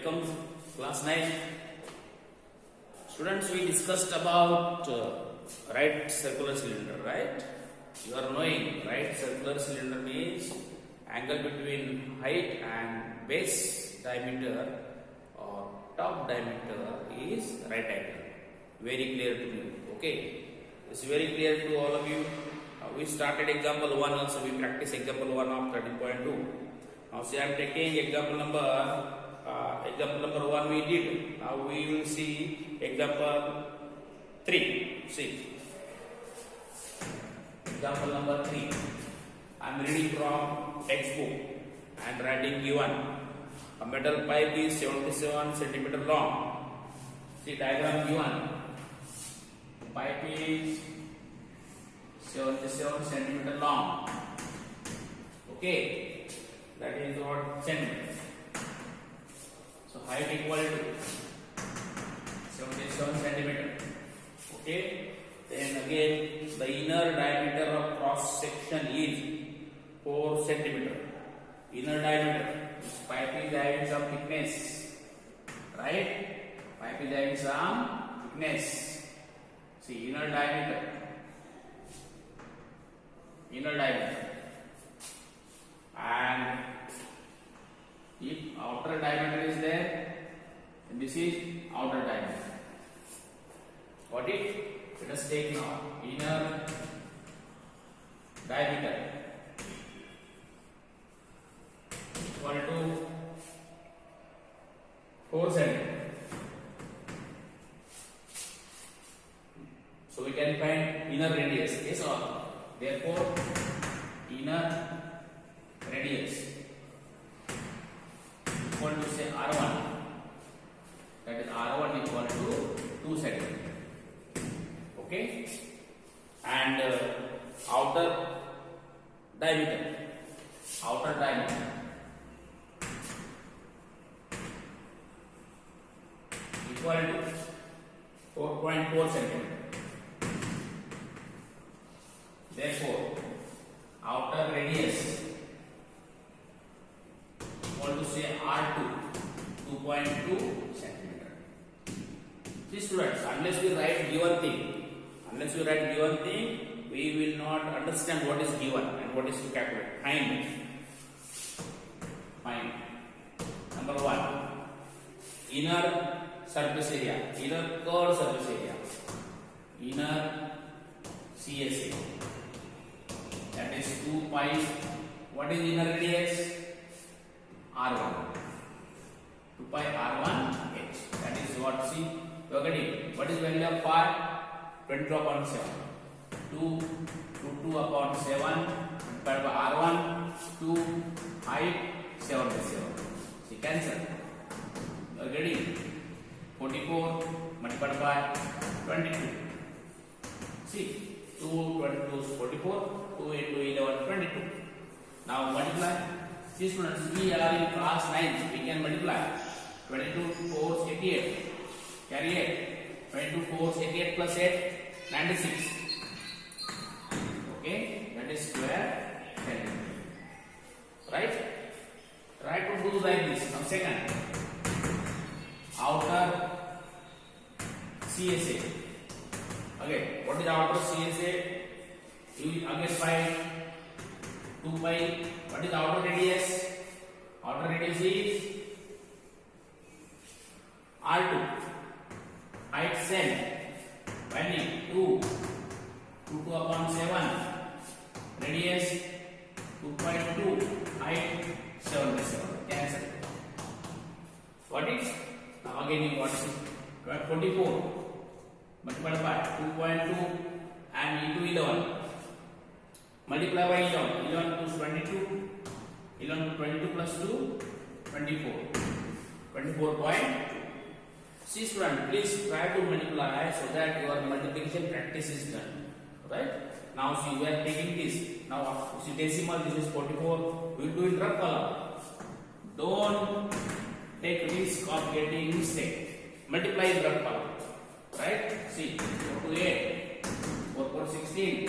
welcome class 9. Students, we discussed about right circular cylinder, right? You are knowing right circular cylinder means angle between height and base diameter or top diameter is right angle. Very clear to you, okay? It's very clear to all of you. We started example 1 also, we practice example 1 of 13.2. Now see, I am taking example number 1 we did. Now we will see example 3. See, example number 3. I am reading from textbook and writing given. A metal pipe is 77 centimeter long. See diagram given. Pipe is 77 centimeter long. Okay, that is what centimeter. So height equal to 77 centimeter. Okay, then again the inner diameter of cross section is 4 centimeter. Inner diameter. This pipe is having some thickness, right? Pipe is having some thickness. See, inner diameter. And if outer diameter is there, then this is outer diameter. Got it? Let us take now inner diameter equal to 4 centimeter. So we can find inner radius. Yes or no? Therefore, inner radius equal to say R1. That is R1 equal to 2 centimeter. Okay, and outer diameter equal to 4.4 centimeter. Therefore, outer radius equal to say R2 2.2 centimeter. See students, unless we write given thing, we will not understand what is given and what is to calculate. Find. Number 1, inner surface area, inner curved surface area, inner CSA. That is 2 pi. What is inner radius? R1. 2 pi R1 H. That is what, see, you are getting. What is value of pi? 22 upon 7. 2 upon 7 multiplied by R1, 2, height 7 by 7. See, cancel. You are getting 44 multiplied by 22. See, 2 22 is 44, 2 into 11 22. Now multiply. See students, we are in class 9, we can multiply. 22 4 88. Carry 8. 22 4 88 plus 8 96. Okay, that is square centimeter. Right? Try to do like this. Now second, outer CSA. Okay, what is outer CSA? You again find 2 pi. What is outer radius? Outer radius is R2. Height same. Value 2 upon 7. Radius 2.2. Height 7 by 7. Cancel. What is? Now again you want to see 44 multiplied by 2.2 and into 11. Multiply by 11. 11 to 22. 11 to 22 plus 2, 24. 24.2. See student, please try to multiply so that your multiplication practice is done. Right? Now see, we are taking this. Now see decimal, this is 44. We will do in rough column. Don't take risk of getting mistake. Multiply in rough column. Right? See, 4 to 8. 4 4 16.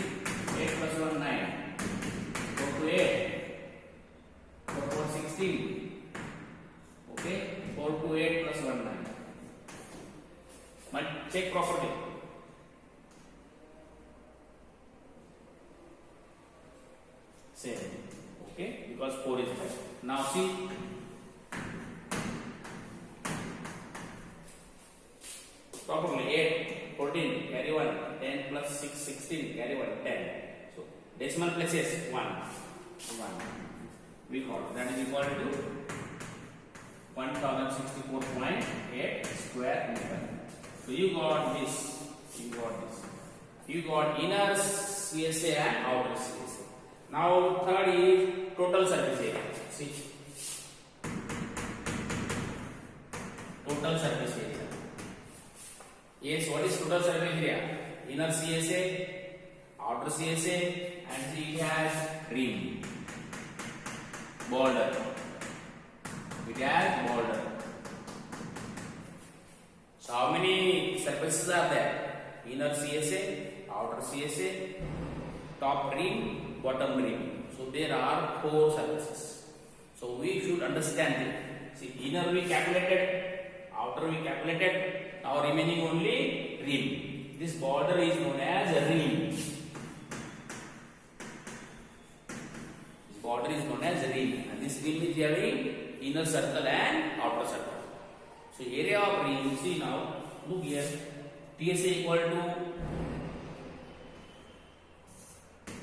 8 plus 1 9. 4 to 8. 4 4 16. Okay, 4 to 8 check properly. Same. Okay, because 4 is there. Now see, properly 8, 14, carry 1, 10 plus 6, 16, carry 1, 10. So decimal places 1. We got that is equal to 1064.8 square meter. So you got this. You got inner CSA and outer CSA. Now third is total surface area. See, total surface area. Yes, what is total surface area? Inner CSA, outer CSA, and see it has rim, border. It has border. So how many surfaces are there? Inner CSA, outer CSA, top rim, bottom rim. So there are 4 surfaces. So we should understand it. See, inner we calculated, outer we calculated. Now remaining only rim. This border is known as a rim. This border is known as a rim, and this rim is having inner circle and outer circle. So area of rim. See now, look here. TSA equal to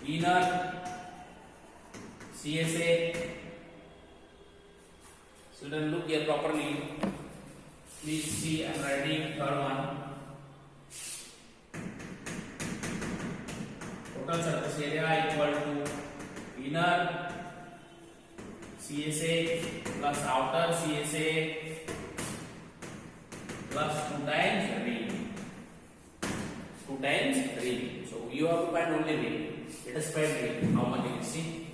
inner CSA. Student, look here properly. Please see, I am writing third one. Total surface area equal to inner CSA plus outer CSA plus 2 times rim. 2 times rim. So you have to find only rim. Let us find rim. How much it is? See.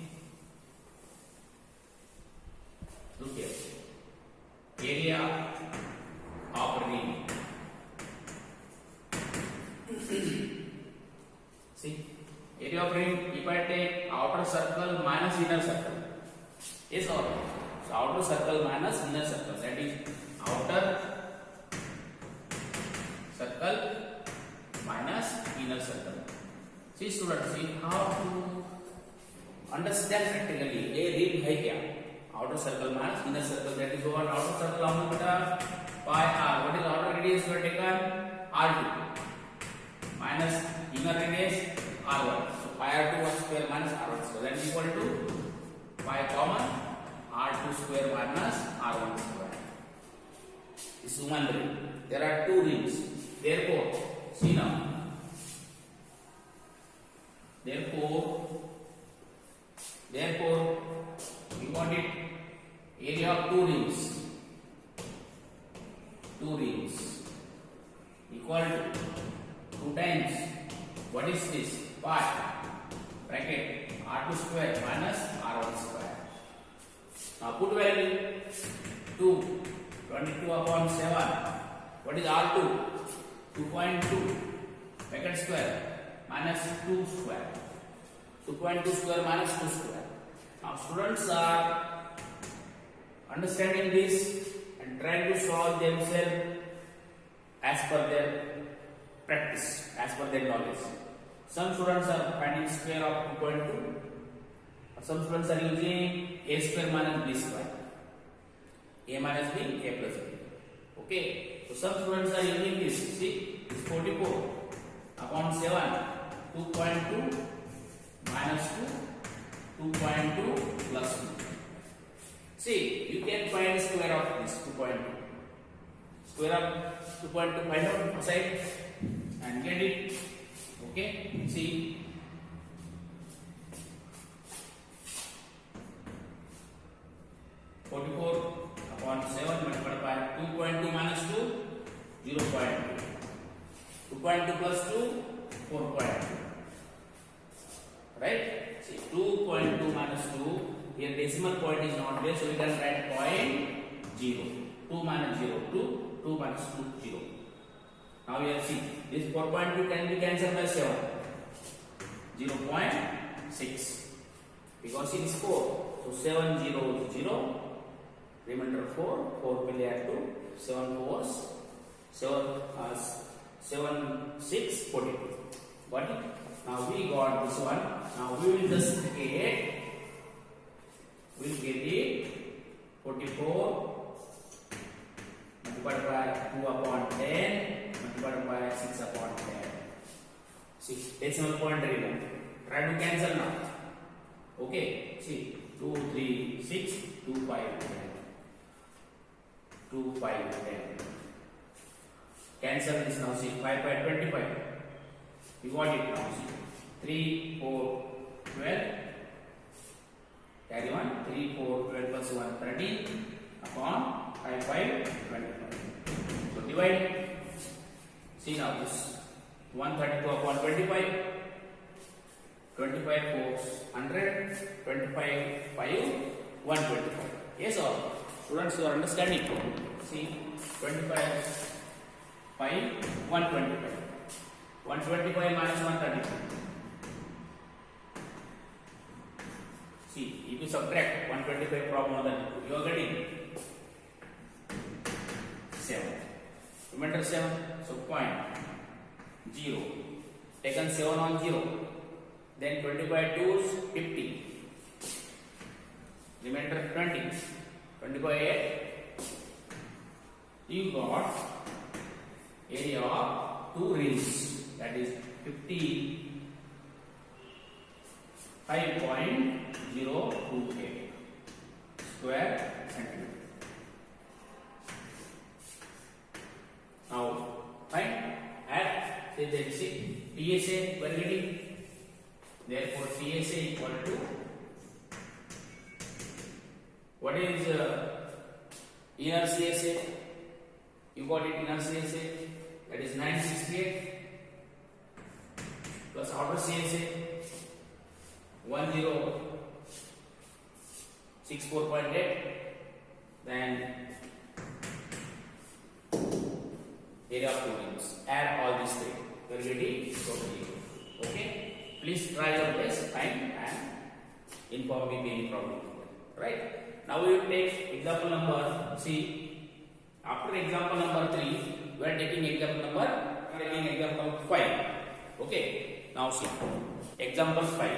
Look here. Area of rim. See. Area of rim, if I take outer circle minus inner circle. Yes or no? So outer circle minus inner circle. That is outer circle minus inner circle. See students, see how to understand practically. A rim है क्या? Outer circle minus inner circle. That is what outer circle how much beta? Pi r. What is outer radius we have taken? R2 minus inner radius R1. So pi r2 square minus R1 square. That is equal to pi common R2 square minus R1 square. This is one rim. There are 2 rims. Therefore, see now. Therefore, we got it. Area of 2 rims. 2 rims equal to 2 times. What is this? Pi bracket R2 square minus R1 square. Now put value 2. 22 upon 7. What is R2? 2.2 bracket square minus 2 square. 2.2 square minus 2 square. Now students are understanding this and trying to solve themselves as per their practice, as per their knowledge. Some students are finding square of 2.2. Some students are using a square minus b square. A minus b, a plus b. Okay. So some students are using this. See, this 44 upon 7, 2.2 minus 2, 2.2 plus 2. See, you can find square of this 2.2. Square of 2.2, find out aside and get it. Okay, see. upon 7 multiplied by 2.2 minus 2, 0.2. 2.2 plus 2, 4.2. Right? See, 2.2 minus 2. Here decimal point is not there, so we can write point 0. 2 minus 0, 2. 2 minus 2, 0. Now we have seen this 4.2 can be cancelled by 7. 0.6. Because it is 4. So 7, 0, 0. Remainder 4. 4 will add to 7 4s. 7 7, 6, 42. Got it? Now we got this one. Now we will just get, we'll get it 44 multiplied by 2 upon 10 multiplied by 6 upon 10. See, decimal point remove. Try to cancel now. Okay, see, 2, 3, 6, 2, 5, 10. 2, 5, 10. Cancel this now, see, 5 by 25. You got it now, see. 3, 4, 12. Carry on. 3, 4, 12 plus 1, 13 upon 5, 5, 25. So divide. See now this 132 upon 25. 25 4s 100. 25 5 125. Yes or students, you are understanding? See, 25 5 125. 125 minus 132. See, if you subtract 125 from 1, you are getting 7. Remember 7? So point 0. Taken 7 on 0. Then 20 by 2 is 50. Remainder 20. 20 by 8. You got area of 2 rings. That is 55.028 square centimeter. Now, fine. Add, say that TSA, we are getting. Therefore, TSA equal to, what is inner CSA? You got it, inner CSA, that is 968 plus outer CSA 1064.8. Then area of 2 rings. Add all these three. You are getting totally. Okay. Please try your best time and inform me if any problem. Right? Now we will take example number, see, after example number 3, we are taking example number 5. Okay? Now see, example 5.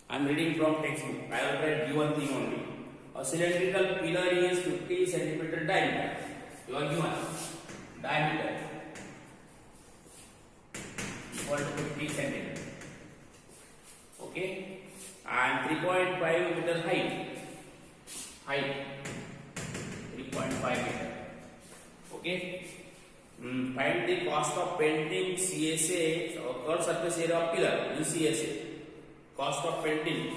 I am reading from textbook. I will write given thing only. A cylindrical pillar is 50 cm diameter. You are given diameter equal to 50 cm. Okay, and 3.5 meter height. 3.5 meter. Okay. Find the cost of painting CSA or curved surface area of pillar in CSA. Cost of painting.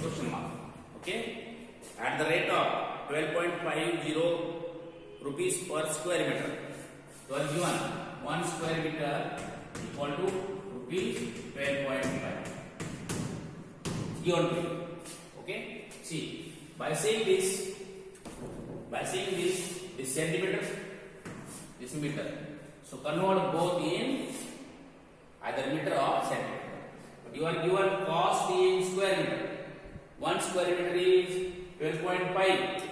Question mark. Okay. At the rate of 12.50 rupees per square meter. You are given 1 square meter equal to rupees 12.5. Given to you. Okay. See, by saying this centimeter, this meter. So convert both in either meter or centimeter. But you are given cost in square meter. 1 square meter is 12.5.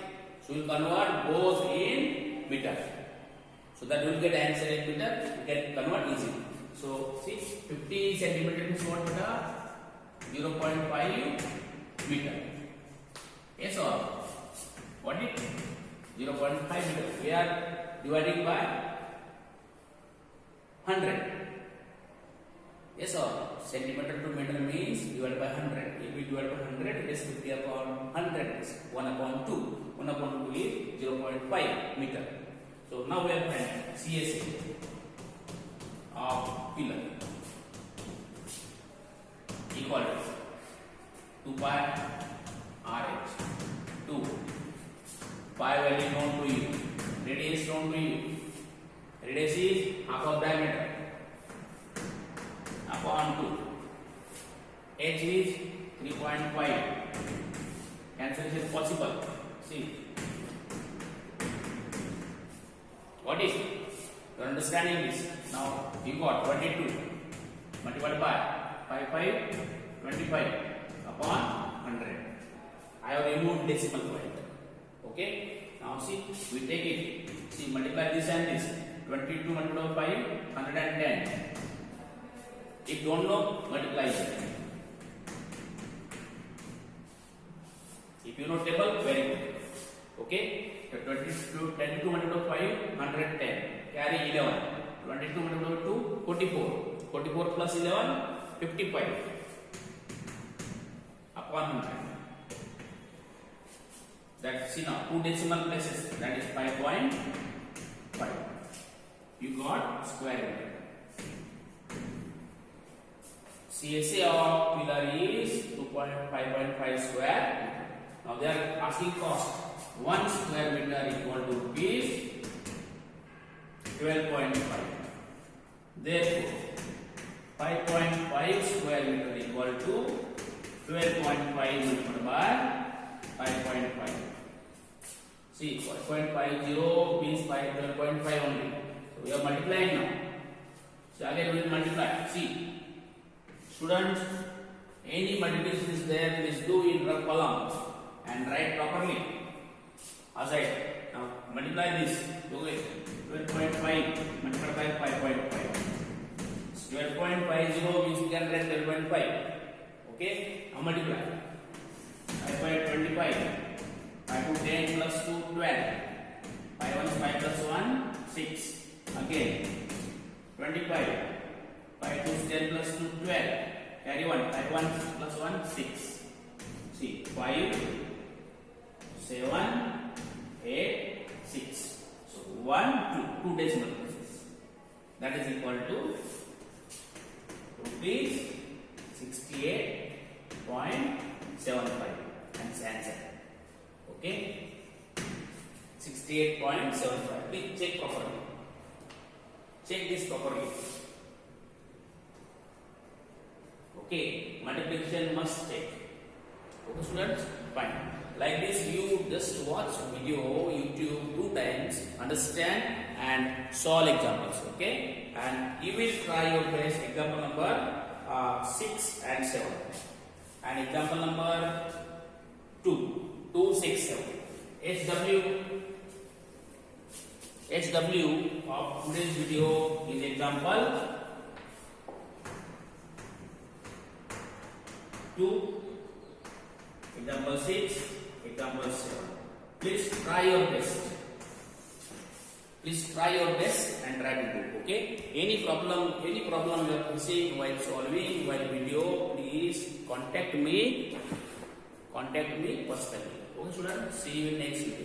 So you convert both in meter. So that you will get answer in meter. You can convert easily. So see, 50 centimeter is what meter? 0.5 meter. Yes or what it? 0.5 meter. We are dividing by 100. Yes or centimeter to meter means divided by 100. If we divide by 100, it is 50 upon 100. Is 1 upon 2. 1 upon 2 is 0.5 meter. So now we have CSA of pillar equal to 2 pi RH. 2 pi value known to you, radius known to you. Radius is half of diameter upon 2. H is 3.5. Cancellation possible. See, what is? You are understanding this now. you got 22 multiplied by 5 5 25 upon 100. I have removed decimal point. Okay, now see, we take it, see, multiply this and this. 22 multiplied by 5 110. If you don't know, multiply it. If you know table, very good. Okay, so 22 multiplied by 5 110, carry 11. 22 multiplied by 2 44. 44 plus 11 55 upon 100. That, see now, 2 decimal places, that is 5.5. You got square root. CSA of pillar is 5.5 square. Now they are asking cost. 1 square meter equal to rupees 12.5. Therefore, 5.5 square meter equal to 12.5 multiplied by 5.5. See, 5.50 means 12.5 only. So we are multiplying now. So again we will multiply. See, students, any multiplication is there, please do in rough column and write properly. Aside. Now multiply this. Okay, 12.5 multiplied by 5.5. 12.50 means we can write 12.5. Okay, now multiply. 5.25. 5 to 10 plus 2 12. 5 1 5 plus 1 6. Again 25. 5 2 10 plus 2 12. Carry 1. 5 1 plus 1 6. See, 5 7 8 6. So 1 2 decimal places. That is equal to rupees 68.75 and answer. Okay, 68.75. Please check properly. Check this properly. Okay, multiplication must check. Okay, students, fine. Like this, you just watch video YouTube 2 times, understand and solve examples. Okay, and you will try your best. Example number 6 and 7, and example number 2 6 7. HW of today's video is example 2, example 6, example 7. Please try your best. Please try your best and try to do. Okay. Any problem you are facing while solving while video, please contact me personally. Okay, students. See you in next video.